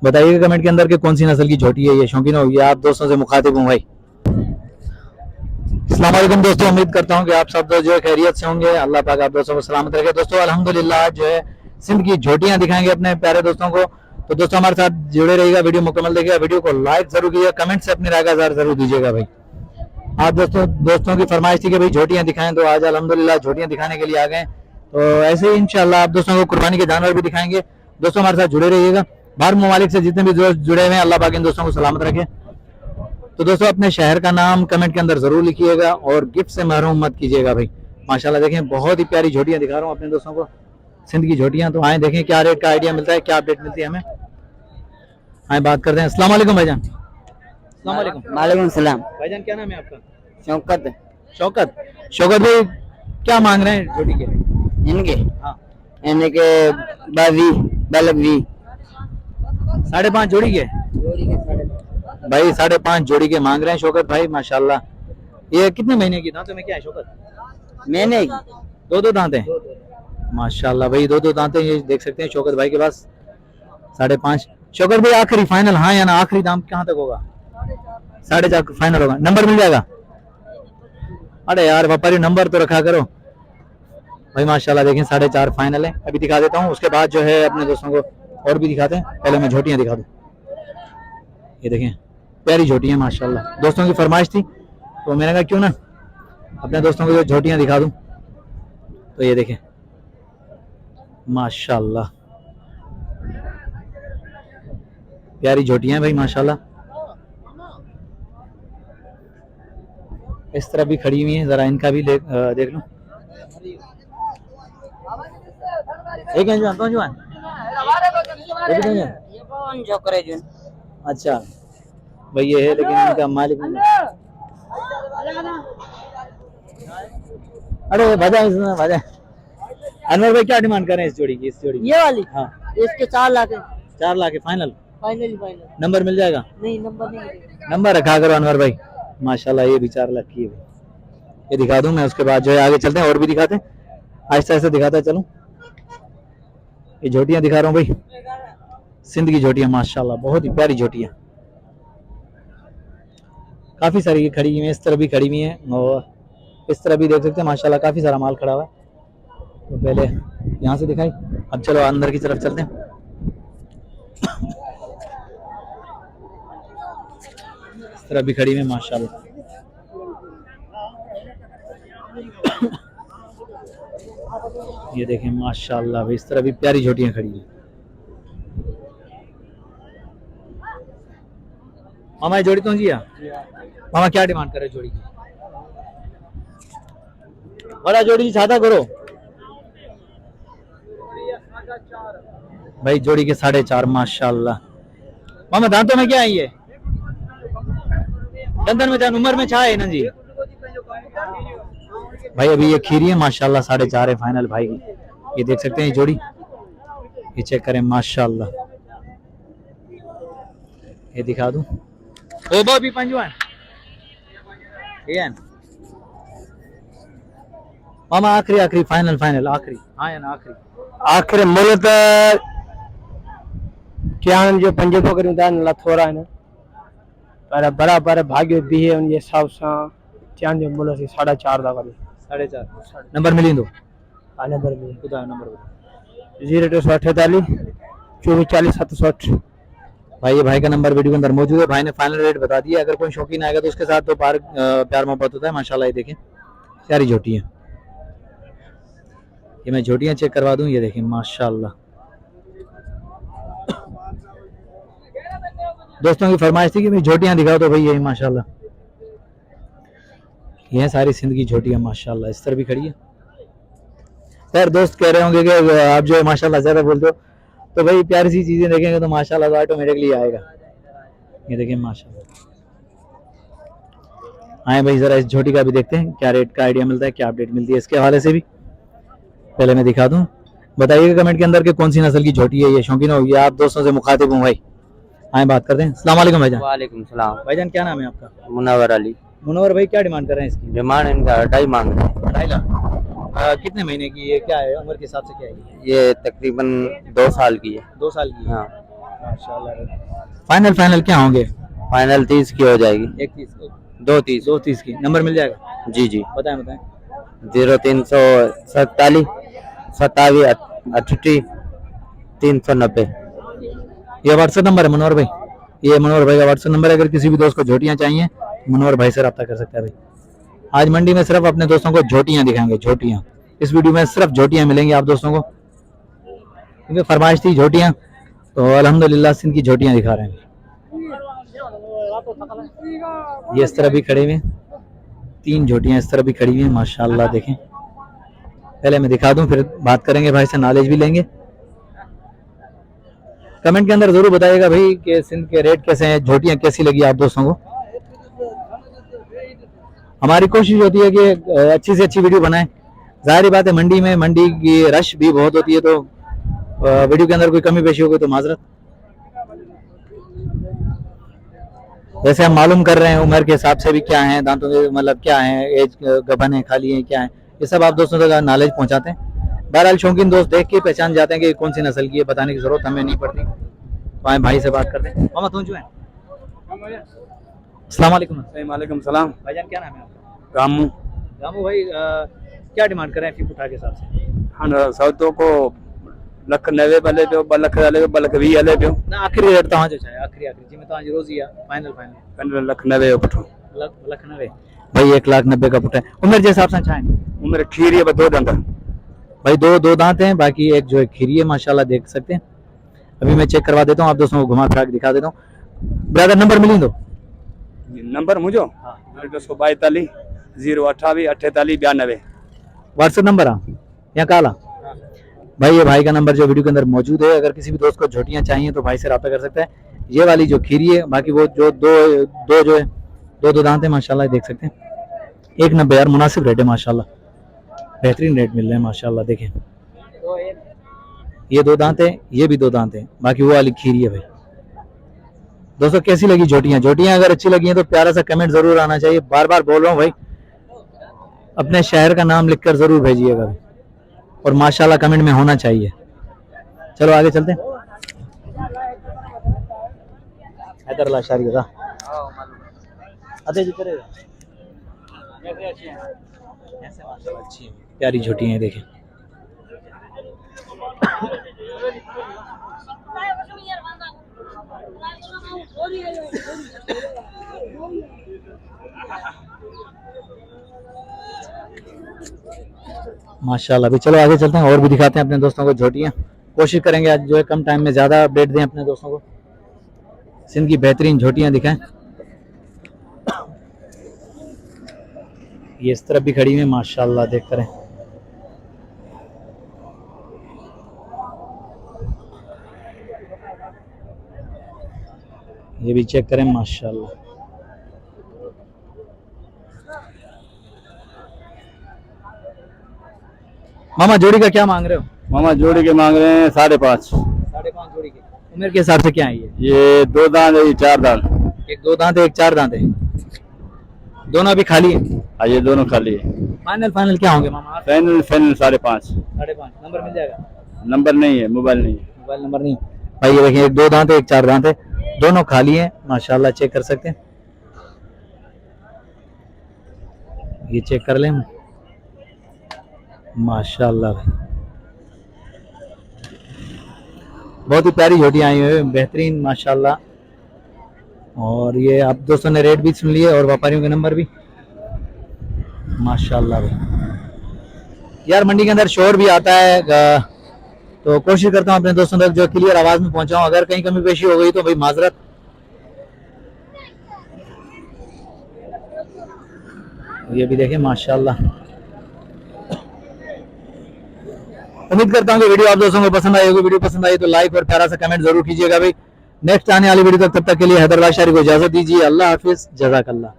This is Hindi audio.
बताइएगा कमेंट के अंदर कि कौन सी नस्ल की झोटी है ये। शौकीन हो ये आप दोस्तों से मुखातिब हूँ भाई। अस्सलाम वालेकुम दोस्तों, उम्मीद करता हूँ कि आप सब दोस्त जो है खैरियत से होंगे। अल्लाह पाक आप दोस्तों को सलामत रखे। दोस्तों अल्हम्दुलिल्लाह जो है सिंध की झोटियां दिखाएंगे अपने प्यारे दोस्तों को। तो दोस्तों हमारे साथ जुड़े रहिएगा, वीडियो मुकम्मल देखिएगा, वीडियो को लाइक जरूर कीजिएगा, कमेंट से अपनी राय का इज़हार जरूर दीजिएगा भाई। आप दोस्तों की फरमाइश थी कि भाई झोटियां दिखाएं, तो आज अल्हम्दुलिल्लाह झोटियां दिखाने के लिए आ गए। तो ऐसे ही इंशाल्लाह आप दोस्तों को कुर्बानी के जानवर भी दिखाएंगे। दोस्तों हमारे साथ जुड़े रहिएगा। बाहर ममालिक से जितने भी दोस्त जुड़े हुए हैं, अल्लाह पाक इन दोस्तों को सलामत रखे। तो दोस्तों अपने शहर का नाम कमेंट के अंदर जरूर लिखिएगा और गिफ्ट से महरूम मत कीजिएगा भाई। माशाल्लाह देखें बहुत ही प्यारी झोटियां दिखा रहा हूँ अपने दोस्तों को, सिंध की झोटियां। तो आए देखें क्या रेट का आइडिया मिलता है, क्या अपडेट मिलती है हमें। आए बात करते हैं। अस्सलाम वालेकुम भाईजान। अस्सलाम वालेकुम। वालेकुम सलाम। भाईजान क्या नाम है आपका? शौकत। शौकत। शौकत भाई क्या मांग रहे हैं झोटी के? इनके हाँ इनके बावी बलक भी 5.5 जोड़ी के भाई, 5.5 जोड़ी के मांग रहे हैं शौकत भाई। माशाल्लाह ये कितने महीने की दांतों में क्या है शौकत? मैंने दो दांत हैं माशाल्लाह भाई, दो दांतें ये देख सकते हैं शौकत भाई के पास। 5.5। शौकत भाई आखिरी फाइनल हाँ या ना, आखिरी दाम कहाँ तक होगा? 4.5 फाइनल होगा। नंबर मिल जाएगा? अरे यार व्यापारी नंबर तो रखा करो भाई। माशाल्लाह देखें 4.5 फाइनल है। अभी दिखा देता हूँ, उसके बाद जो है अपने दोस्तों को और भी दिखाते हैं। पहले मैं झोटियां दिखा दूं। ये देखें प्यारी झोटियां माशाल्लाह, दोस्तों की फरमाइश थी तो मैंने कहा क्यों ना अपने दोस्तों को जो झोटियां दिखा दूं। तो ये देखें माशाल्लाह प्यारी झोटियां भाई माशाल्लाह। इस तरह भी खड़ी हुई है, जरा इनका भी देख लो। एक इंच तो जुआन ये कौन छोकरे जुन अच्छा भाई ये है, लेकिन इनका मालिक अरे भजा इसमें भजा। अनवर भाई क्या डिमांड कर रहे हैं इस जोड़ी की? इस जोड़ी की ये वाली हाँ इसके 4 लाख है। 4 लाख है फाइनल। फाइनल नंबर मिल जाएगा? नहीं नंबर नहीं। नंबर रखा करो अनवर भाई। माशाल्लाह ये भी 4 लाख की है भाई। ये दिखा दूं मैं, उसके बाद जो है आगे चलते हैं और भी दिखाते हैं। आहिस्ता आहिस्ता दिखाता है चलो। ये झोटियां दिखा रहा हूँ भाई, सिंध की झोटियां माशाल्लाह बहुत ही प्यारी झोटियां। काफी सारी ये खड़ी हुई है, इस तरह भी खड़ी हुई है और इस तरह भी देख सकते हैं माशाल्लाह काफी सारा माल खड़ा हुआ है। तो पहले यहाँ से दिखाई, अब चलो अंदर की तरफ चलते हैं। इस तरह भी खड़ी हुई है माशाल्लाह। ये देखें माशाल्लाह भाई, इस तरह भी प्यारी झोटियां खड़ी है। मामा ये जोड़ी तो जी मामा क्या डिमांड कर रहे जोड़ी की? बड़ा जोड़ी ज्यादा करो भाई। जोड़ी के 4.5 माशाल्लाह। मामा दांतों में क्या है ये? दंदन में जान उम्र में छा है ना जी भाई। अभी ये खीरी है माशाल्लाह, 4.5 है फाइनल भाई। ये देख सकते हैं ये जोड़ी, ये चेक करें माशाल्लाह। ये दिखा दूं ओ भी पंजवान मामा। आखिरी फाइनल आखिरी हाँ या ना? आखिर मुल त क्या जो 5 करूं था न थोड़ा है ना, पर बराबर भाग्य भी है उन हिसाब से चांद जो मुल से 4.5 दा करे। 4.5 नंबर मिली दो। आ नंबर में खुदा नंबर 0248 24 708। भाई ये भाई का नंबर वीडियो के अंदर मौजूद है। भाई ने फाइनल रेट बता दिया। अगर कोई शौकीन आएगा तो उसके साथ तो प्यार मोहब्बत होता है माशाल्लाह। ये देखें प्यारी झोटी है। ये मैं झोटियां चेक करवा दूं। ये देखें माशाल्लाह, दोस्तों की फरमाइश थी कि भाई झोटियां दिखाओ, तो भाई यही माशाल्लाह ये सारी सिंध की झोटियां माशाल्लाह। इस तरह भी खड़ी है। खैर दोस्त कह रहे होंगे कि आप जो है माशाल्लाह ज्यादा बोलते हो, तो भाई प्यारी सी चीजें देखेंगे तो माशाल्लाह तो ऑटोमेटिकली आएगा। ये देखें माशाल्लाह। आए भाई जरा इस झोटी का भी देखते हैं क्या रेट का आइडिया मिलता है, क्या अपडेट मिलती है इसके हवाले से भी। पहले मैं दिखा दूं, बताइएगा कमेंट के अंदर कि कौन सी नस्ल की झोटी है ये। शौकीन हो ये आप दोस्तों से मुखातिब हूँ भाई। आए बात करते हैं। अस्सलाम वालेकुम भाईजान। वालेकुम सलाम। भाईजान क्या नाम है आपका? मुनव्वर अली। मुनव्वर भाई क्या डिमांड कर रहे हैं इसकी? डिमांड इनका 2.5 मांग रहे हैं। 2.5 लाख। कितने महीने की ये, क्या है उम्र के हिसाब से क्या है? ये तकरीबन 2 साल की है। 2 साल की। हाँ फाइनल फाइनल क्या होंगे? फाइनल 30 की हो जाएगी। 31 230। 230 की नंबर मिल जाएगा? जी जी। बताएं बताएं। 0347 27 38 390। ये व्हाट्सएप नंबर है मनोहर भाई, ये मनोहर भाई का व्हाट्सएप नंबर है। अगर किसी भी दोस्त को झोटियां चाहिए मनोहर भाई से रब्ता कर सकता है भाई। आज मंडी में सिर्फ अपने दोस्तों को झोटियां दिखाएंगे, झोटियां। इस वीडियो में सिर्फ झोटियां मिलेंगी आप दोस्तों को, क्योंकि फरमाइश थी झोटियां, तो अल्हम्दुलिल्लाह सिंध की झोटियां दिखा रहे हैं। ये इस तरह भी खड़े हुए हैं, 3 झोटियां इस तरह भी खड़ी हुई हैं माशाल्लाह। देखें, पहले मैं दिखा दूं फिर बात करेंगे भाई से, नॉलेज भी लेंगे। कमेंट के अंदर जरूर बताइएगा भाई कि सिंध के रेट कैसे हैं, झोटियां कैसी लगी आप दोस्तों को। हमारी कोशिश होती है कि अच्छी से अच्छी वीडियो बनाएं। जाहिर बात है मंडी में, मंडी की रश भी बहुत होती है, तो वीडियो के अंदर कोई कमी पेशी हो गई तो माजरत। वैसे हम मालूम कर रहे हैं उम्र के हिसाब से भी क्या है, दांतों के मतलब क्या है, एज गबन है, खाली है, क्या है, ये सब आप दोस्तों तक नॉलेज पहुंचाते हैं। बहरहाल शौकीन दोस्त देख के पहचान जाते हैं कि कौन सी नस्ल की है, बताने की जरूरत हमें नहीं पड़ती। तो आए भाई से बात करते हैं। मामा तुम जो है, अस्सलाम वालेकुम। वालेकुम सलाम। भाईजान क्या नाम है आपका? रामू। रामू भाई, क्या डिमांड कर रहे हैं फी उठा के हिसाब से? हाँ सौदों को 190 भले पियो, 2 लख हले पियो, 2 लख 20 हले पियो। ना आखिरी रेट तव्हां जो छा आहे? आखिरी जी में तव्हांजी रोज़ी आहे फाइनल 1 लख 90 पुठो। 1,90,000 भाई, 1,90,000 का पुट है। उम्र के हिसाब से छा है? उम्र खीर है 2 दंद भाई, दो दांत हैं, बाकी एक जो है खीरी है माशाल्लाह, देख सकते हैं। अभी मैं चेक करवा देता हूँ, आप दोस्तों को घुमा फिरा के दिखा देता हूँ। ब्रदर नंबर मिली दो नंबर मुझो 242 028 48 92 व्हाट्सएप नंबर या काला भाई। ये भाई का नंबर जो वीडियो के अंदर मौजूद है। अगर किसी भी दोस्त को झोटियां चाहिए तो भाई से रब्ता कर सकता है। ये वाली जो खीरी है, बाकी वो जो दो जो है दो दांत है माशाल्लाह, देख सकते हैं। 190 यार, मुनासिब रेट है माशाल्लाह, बेहतरीन रेट मिल रहे हैं माशाल्लाह। देखें, ये 2 दांत है, ये भी 2 दांत है, बाकी वो वाली खीरी है भाई। दोस्तों कैसी लगी झोटियां? झोटियां अगर अच्छी लगी हैं तो प्यारा सा कमेंट जरूर आना चाहिए। बार बार बोल रहा हूँ भाई, अपने शहर का नाम लिखकर जरूर भेजिएगा भाई, और माशाल्लाह कमेंट में होना चाहिए। चलो आगे चलते हैं। हैदरला शारी का अते जी करेगा ऐसे माशाल्लाह अच्छी है, प्यारी झोटियां हैं। देखें, माशाल्लाह। भी चलो आगे चलते हैं और भी दिखाते हैं अपने दोस्तों को झोटियां। कोशिश करेंगे आज जो है कम टाइम में ज़्यादा अपडेट दें अपने दोस्तों को, सिंध की बेहतरीन झोटियां दिखाएं। ये इस तरफ भी खड़ी हुई है माशाल्लाह, देख करें। ये भी चेक करें माशाल्लाह। मामा जोड़ी का क्या मांग रहे हो? मामा जोड़ी के मांग रहे हैं 5.5। 5.5 जोड़ी के उम्र के हिसाब से क्या है ये 2 दांत है, ये 4 दांत। एक 2 दांत है, एक 4 दांत है, दोनों अभी खाली है। हाँ ये दोनों खाली है। फाइनल क्या होंगे मामा? फाइनल 5.5। 5.5 नंबर मिल जाएगा? नंबर नहीं है, मोबाइल नहीं है। मोबाइल नंबर नहीं भाई। ये देखिए, एक 2 दांत है, एक 4 दांत है, दोनों खाली है माशाल्लाह, चेक कर सकते हैं। ये चेक कर लें माशाल्लाह भाई, बहुत ही प्यारी झोटियां आई हुई है, बेहतरीन माशाल्लाह। और ये आप दोस्तों ने रेट भी सुन लिए और व्यापारियों के नंबर भी माशाल्लाह भाई। यार मंडी के अंदर शोर भी आता है, तो कोशिश करता हूँ अपने दोस्तों तक जो क्लियर आवाज में पहुंचाऊं। अगर कहीं कमी पेशी हो गई तो भाई माजरत। ये भी देखें माशाल्लाह। उम्मीद करता हूँ कि वीडियो आप दोस्तों को पसंद आई होगी। वीडियो पसंद आई तो लाइक और प्यारा सा कमेंट जरूर कीजिएगा भाई। नेक्स्ट आने वाली वीडियो तक, तब तक के लिए हैदराबाद शहरी को इजाजत दीजिए। अल्लाह हाफिज, जज़ाकल्लाह।